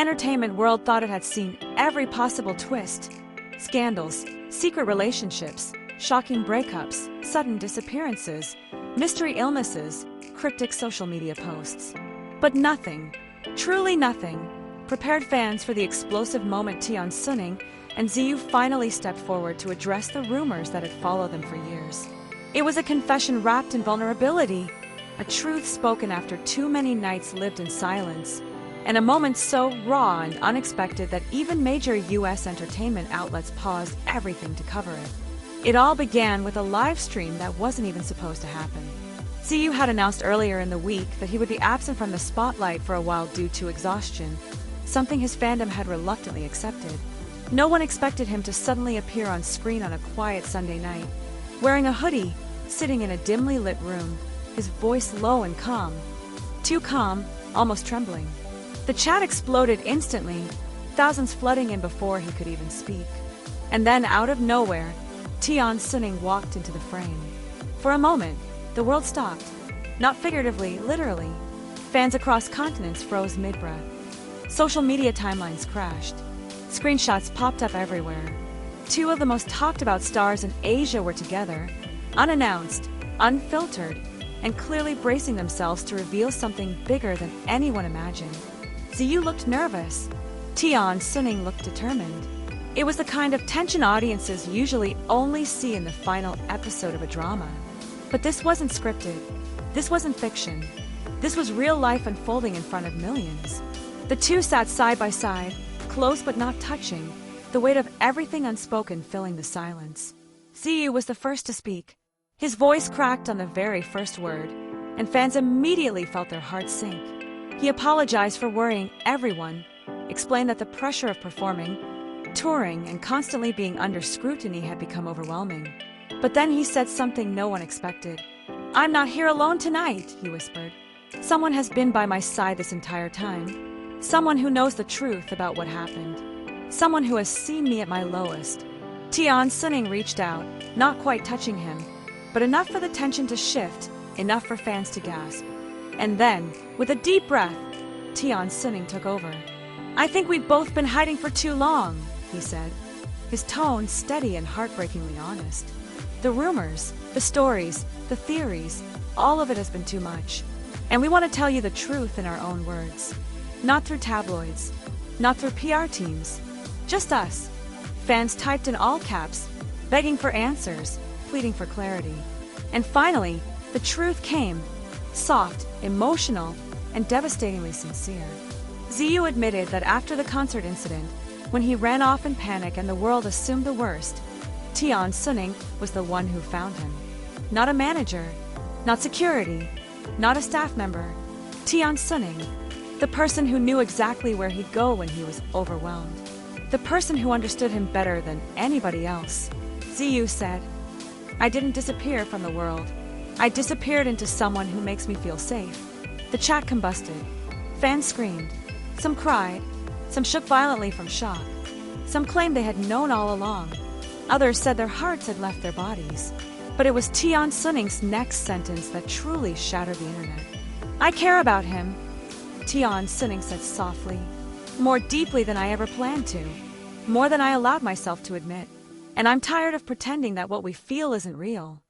entertainment world thought it had seen every possible twist. Scandals, secret relationships, shocking breakups, sudden disappearances, mystery illnesses, cryptic social media posts. But nothing, truly nothing, prepared fans for the explosive moment Tian Xuning and Ziyu finally stepped forward to address the rumors that had followed them for years. It was a confession wrapped in vulnerability, a truth spoken after too many nights lived in silence, and a moment so raw and unexpected that even major US entertainment outlets paused everything to cover it. It all began with a live stream that wasn't even supposed to happen. Ziyu had announced earlier in the week that he would be absent from the spotlight for a while due to exhaustion, something his fandom had reluctantly accepted. No one expected him to suddenly appear on screen on a quiet Sunday night, wearing a hoodie, sitting in a dimly lit room, his voice low and calm. Too calm, almost trembling. The chat exploded instantly, thousands flooding in before he could even speak. And then, out of nowhere, Tian Xuning walked into the frame. For a moment, the world stopped. Not figuratively, literally. Fans across continents froze mid-breath. Social media timelines crashed. Screenshots popped up everywhere. Two of the most talked-about stars in Asia were together, unannounced, unfiltered, and clearly bracing themselves to reveal something bigger than anyone imagined. Ziyu looked nervous. Tian Xuning looked determined. It was the kind of tension audiences usually only see in the final episode of a drama. But this wasn't scripted. This wasn't fiction. This was real life unfolding in front of millions. The two sat side by side, close but not touching, the weight of everything unspoken filling the silence. Ziyu was the first to speak. His voice cracked on the very first word, and fans immediately felt their hearts sink. He apologized for worrying everyone, explained that the pressure of performing, touring, and constantly being under scrutiny had become overwhelming. But then he said something no one expected. "I'm not here alone tonight," he whispered. "Someone has been by my side this entire time. Someone who knows the truth about what happened. Someone who has seen me at my lowest." Tian Xuning reached out, not quite touching him, but enough for the tension to shift, enough for fans to gasp. And then, with a deep breath, Tian Xuning took over. "I think we've both been hiding for too long," he said, his tone steady and heartbreakingly honest. "The rumors, the stories, the theories, all of it has been too much. And we want to tell you the truth in our own words. Not through tabloids, not through PR teams, just us." Fans typed in all caps, begging for answers, pleading for clarity. And finally, the truth came, soft, emotional, and devastatingly sincere. Ziyu admitted that after the concert incident, when he ran off in panic and the world assumed the worst, Tian Xuning was the one who found him. Not a manager, not security, not a staff member. Tian Xuning, the person who knew exactly where he'd go when he was overwhelmed. The person who understood him better than anybody else. Ziyu said, "I didn't disappear from the world. I disappeared into someone who makes me feel safe." The chat combusted. Fans screamed. Some cried. Some shook violently from shock. Some claimed they had known all along. Others said their hearts had left their bodies. But it was Tian Xuning's next sentence that truly shattered the internet. "I care about him," Tian Xuning said softly. "More deeply than I ever planned to. More than I allowed myself to admit. And I'm tired of pretending that what we feel isn't real."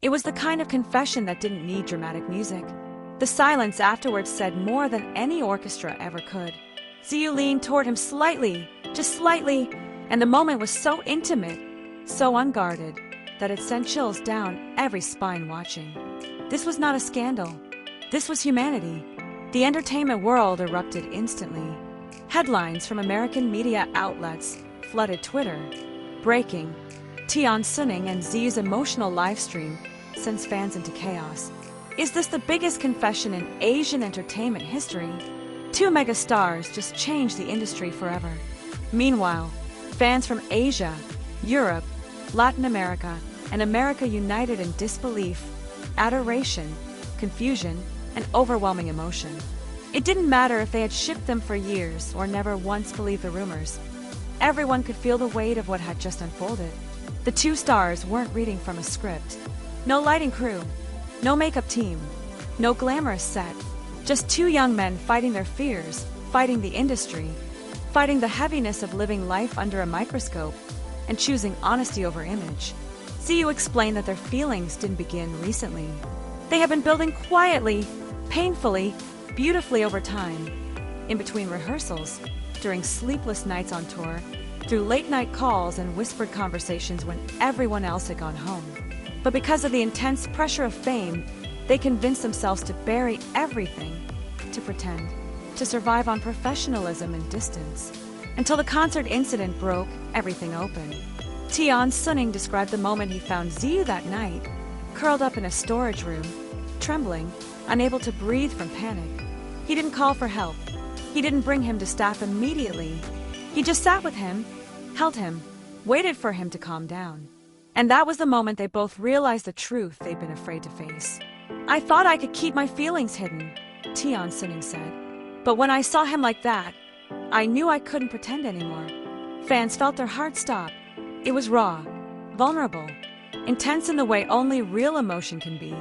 It was the kind of confession that didn't need dramatic music. The silence afterwards said more than any orchestra ever could. Ziyu leaned toward him slightly, just slightly, and the moment was so intimate, so unguarded, that it sent chills down every spine watching. This was not a scandal. This was humanity. The entertainment world erupted instantly. Headlines from American media outlets flooded Twitter. Breaking: Tian Xuning and Ziyu's emotional livestream sends fans into chaos. Is this the biggest confession in Asian entertainment history? Two megastars just changed the industry forever. Meanwhile, fans from Asia, Europe, Latin America, and America united in disbelief, adoration, confusion, and overwhelming emotion. It didn't matter if they had shipped them for years or never once believed the rumors. Everyone could feel the weight of what had just unfolded. The two stars weren't reading from a script. No lighting crew, no makeup team, no glamorous set. Just two young men fighting their fears, fighting the industry, fighting the heaviness of living life under a microscope and choosing honesty over image. Ziyu explained that their feelings didn't begin recently. They have been building quietly, painfully, beautifully over time. In between rehearsals, during sleepless nights on tour, through late-night calls and whispered conversations when everyone else had gone home. But because of the intense pressure of fame, they convinced themselves to bury everything, to pretend, to survive on professionalism and distance. Until the concert incident broke everything open. Tian Xuning described the moment he found Ziyu that night, curled up in a storage room, trembling, unable to breathe from panic. He didn't call for help. He didn't bring him to staff immediately. He just sat with him, held him, waited for him to calm down. And that was the moment they both realized the truth they'd been afraid to face. "I thought I could keep my feelings hidden," Tian Xuning said. "But when I saw him like that, I knew I couldn't pretend anymore." Fans felt their hearts stop. It was raw, vulnerable, intense in the way only real emotion can be.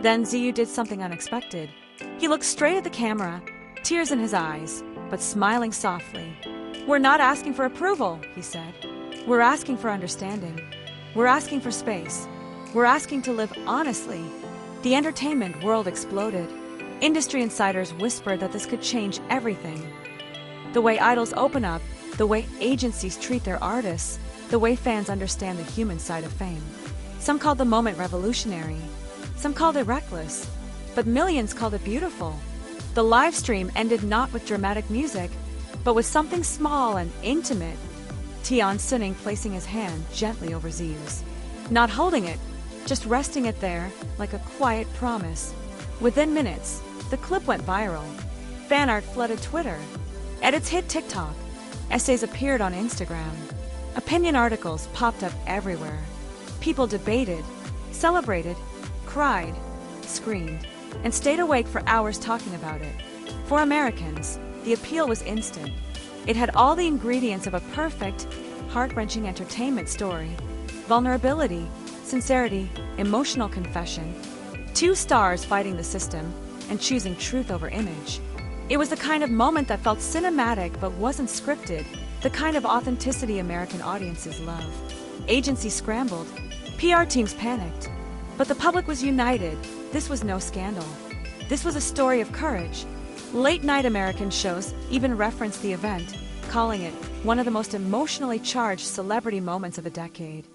Then Ziyu did something unexpected. He looked straight at the camera, tears in his eyes, but smiling softly. "We're not asking for approval," he said. "We're asking for understanding. We're asking for space. We're asking to live honestly." The entertainment world exploded. Industry insiders whispered that this could change everything. The way idols open up, the way agencies treat their artists, the way fans understand the human side of fame. Some called the moment revolutionary. Some called it reckless. But millions called it beautiful. The live stream ended not with dramatic music, but with something small and intimate. Tian Xuning placing his hand gently over Ziyu's. Not holding it, just resting it there like a quiet promise. Within minutes, the clip went viral. Fan art flooded Twitter. Edits hit TikTok. Essays appeared on Instagram. Opinion articles popped up everywhere. People debated, celebrated, cried, screamed, and stayed awake for hours talking about it. For Americans, the appeal was instant. It had all the ingredients of a perfect, heart-wrenching entertainment story. Vulnerability, sincerity, emotional confession. Two stars fighting the system and choosing truth over image. It was the kind of moment that felt cinematic but wasn't scripted, the kind of authenticity American audiences love. Agencies scrambled. PR teams panicked. But the public was united. This was no scandal. This was a story of courage. Late-night American shows even referenced the event, calling it one of the most emotionally charged celebrity moments of the decade.